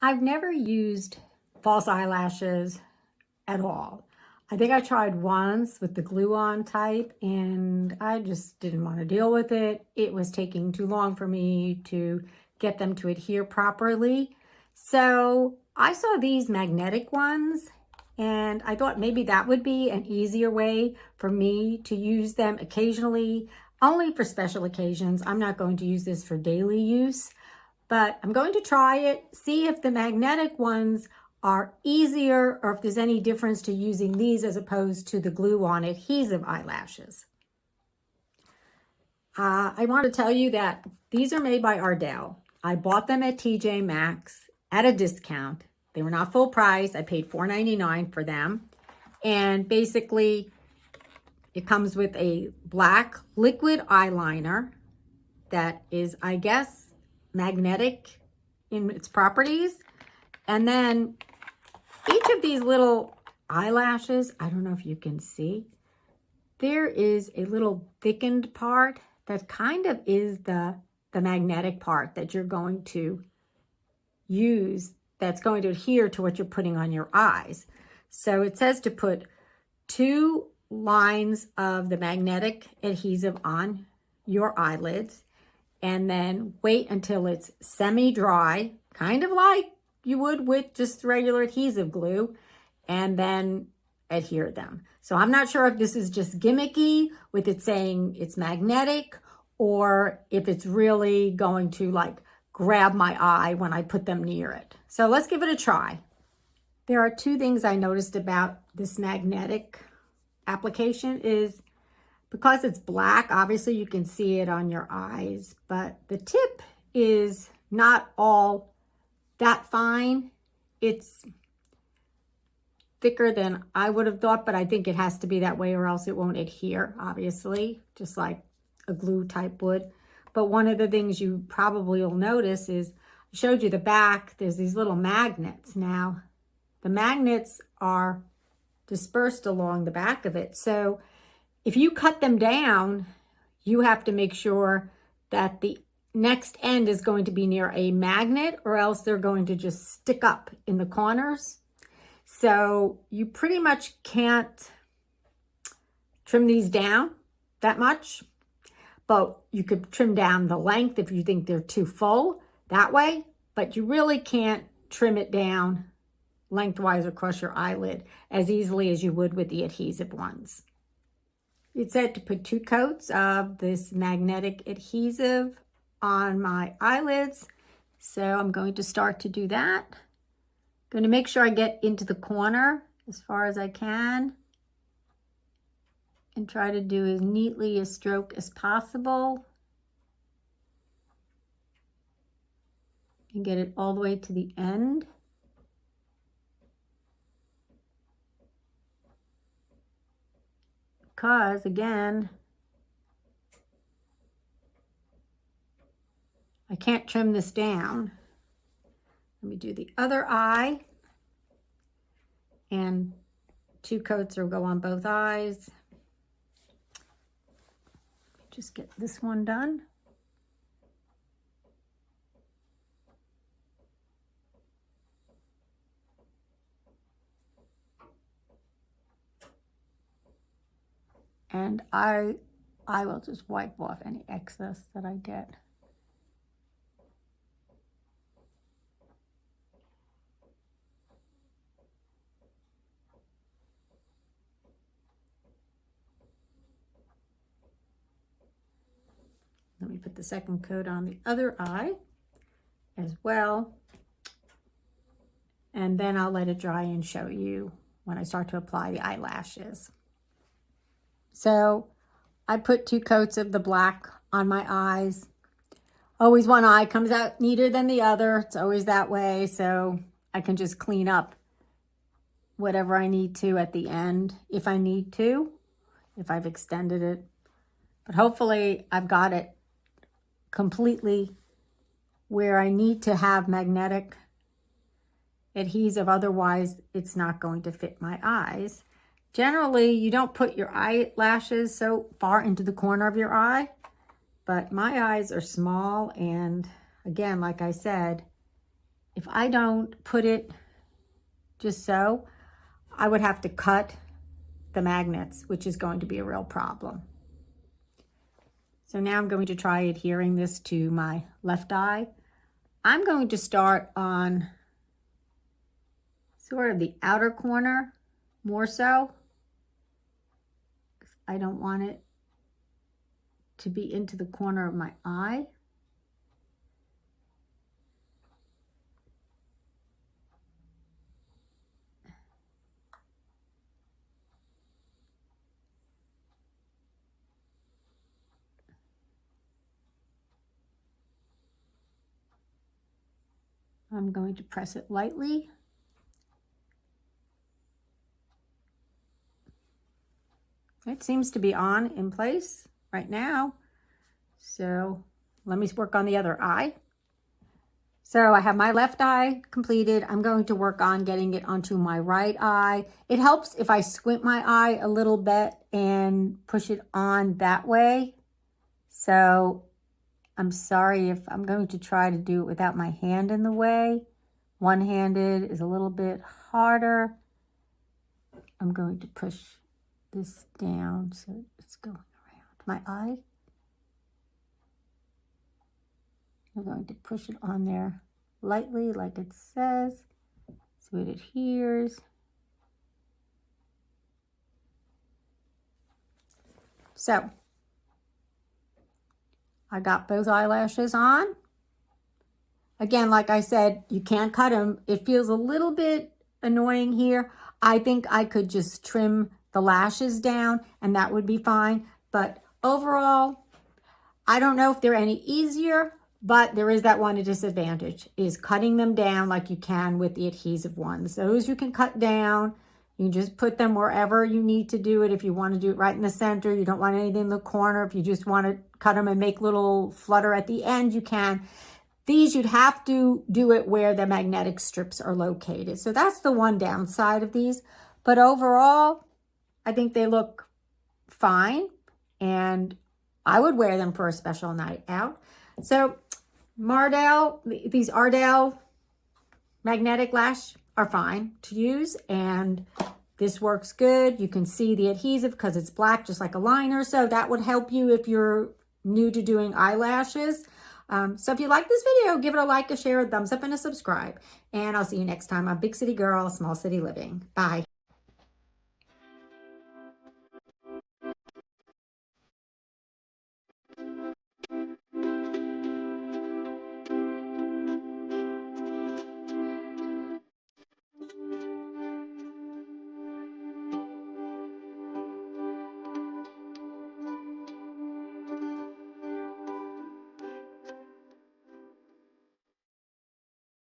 I've never used false eyelashes at all. I think I tried once with the glue-on type and I just didn't want to deal with it. It was taking too long for me to get them to adhere properly. So I saw these magnetic ones and I thought maybe that would be an easier way for me to use them occasionally, only for special occasions. I'm not going to use this for daily use, but I'm going to try it, see if the magnetic ones are easier or if there's any difference to using these as opposed to the glue-on adhesive eyelashes. I want to tell you that these are made by Ardell. I bought them at TJ Maxx at a discount. They were not full price. I paid $4.99 for them. And basically, it comes with a black liquid eyeliner that is, I guess, magnetic in its properties. And then each of these little eyelashes, I don't know if you can see, there is a little thickened part that kind of is the magnetic part that you're going to use, that's going to adhere to what you're putting on your eyes. So it says to put 2 lines of the magnetic adhesive on your eyelids and then wait until it's semi-dry, kind of like you would with just regular adhesive glue, and then adhere them. So I'm not sure if this is just gimmicky with it saying it's magnetic or if it's really going to like grab my eye when I put them near it. So let's give it a try. There are 2 things I noticed about this magnetic application is because it's black, obviously you can see it on your eyes, but the tip is not all that fine. It's thicker than I would have thought, but I think it has to be that way or else it won't adhere, obviously, just like a glue type would. But one of the things you probably will notice is, I showed you the back, there's these little magnets. Now, the magnets are dispersed along the back of it. So if you cut them down, you have to make sure that the next end is going to be near a magnet or else they're going to just stick up in the corners. So you pretty much can't trim these down that much, but you could trim down the length if you think they're too full that way, but you really can't trim it down lengthwise across your eyelid as easily as you would with the adhesive ones. It said to put 2 coats of this magnetic adhesive on my eyelids. So I'm going to start to do that. I'm going to make sure I get into the corner as far as I can and try to do as neatly a stroke as possible and get it all the way to the end. Because again, I can't trim this down. Let me do the other eye. And 2 coats will go on both eyes. Just get this one done. And I will just wipe off any excess that I get. Let me put the second coat on the other eye as well. And then I'll let it dry and show you when I start to apply the eyelashes. So I put 2 coats of the black on my eyes. Always one eye comes out neater than the other. It's always that way. So I can just clean up whatever I need to at the end if I need to, if I've extended it. But hopefully I've got it completely where I need to have magnetic adhesive. Otherwise, it's not going to fit my eyes. Generally, you don't put your eyelashes so far into the corner of your eye, but my eyes are small. And again, like I said, if I don't put it just so, I would have to cut the magnets, which is going to be a real problem. So now I'm going to try adhering this to my left eye. I'm going to start on sort of the outer corner more so. I don't want it to be into the corner of my eye. I'm going to press it lightly. It seems to be on in place right now. So let me work on the other eye. So I have my left eye completed. I'm going to work on getting it onto my right eye. It helps if I squint my eye a little bit and push it on that way. So I'm sorry if I'm going to try to do it without my hand in the way. One-handed is a little bit harder. I'm going to push this down so it's going around my eye. I'm going to push it on there lightly like it says so it adheres. So I got both eyelashes on. Again, like I said, you can't cut them. It feels a little bit annoying here. I think I could just trim the lashes down and that would be fine. But overall, I don't know if they're any easier, but there is that one disadvantage, is cutting them down like you can with the adhesive ones. Those you can cut down. You can just put them wherever you need to do it. If you want to do it right in the center, you don't want anything in the corner. If you just want to cut them and make little flutter at the end, you can. These, you'd have to do it where the magnetic strips are located. So that's the one downside of these. But overall, I think they look fine. And I would wear them for a special night out. So these Ardell Magnetic Lash are fine to use. And this works good. You can see the adhesive because it's black, just like a liner. So that would help you if you're new to doing eyelashes. So if you like this video, give it a like, a share, a thumbs up, and a subscribe. And I'll see you next time on Big City Girl, Small City Living. Bye.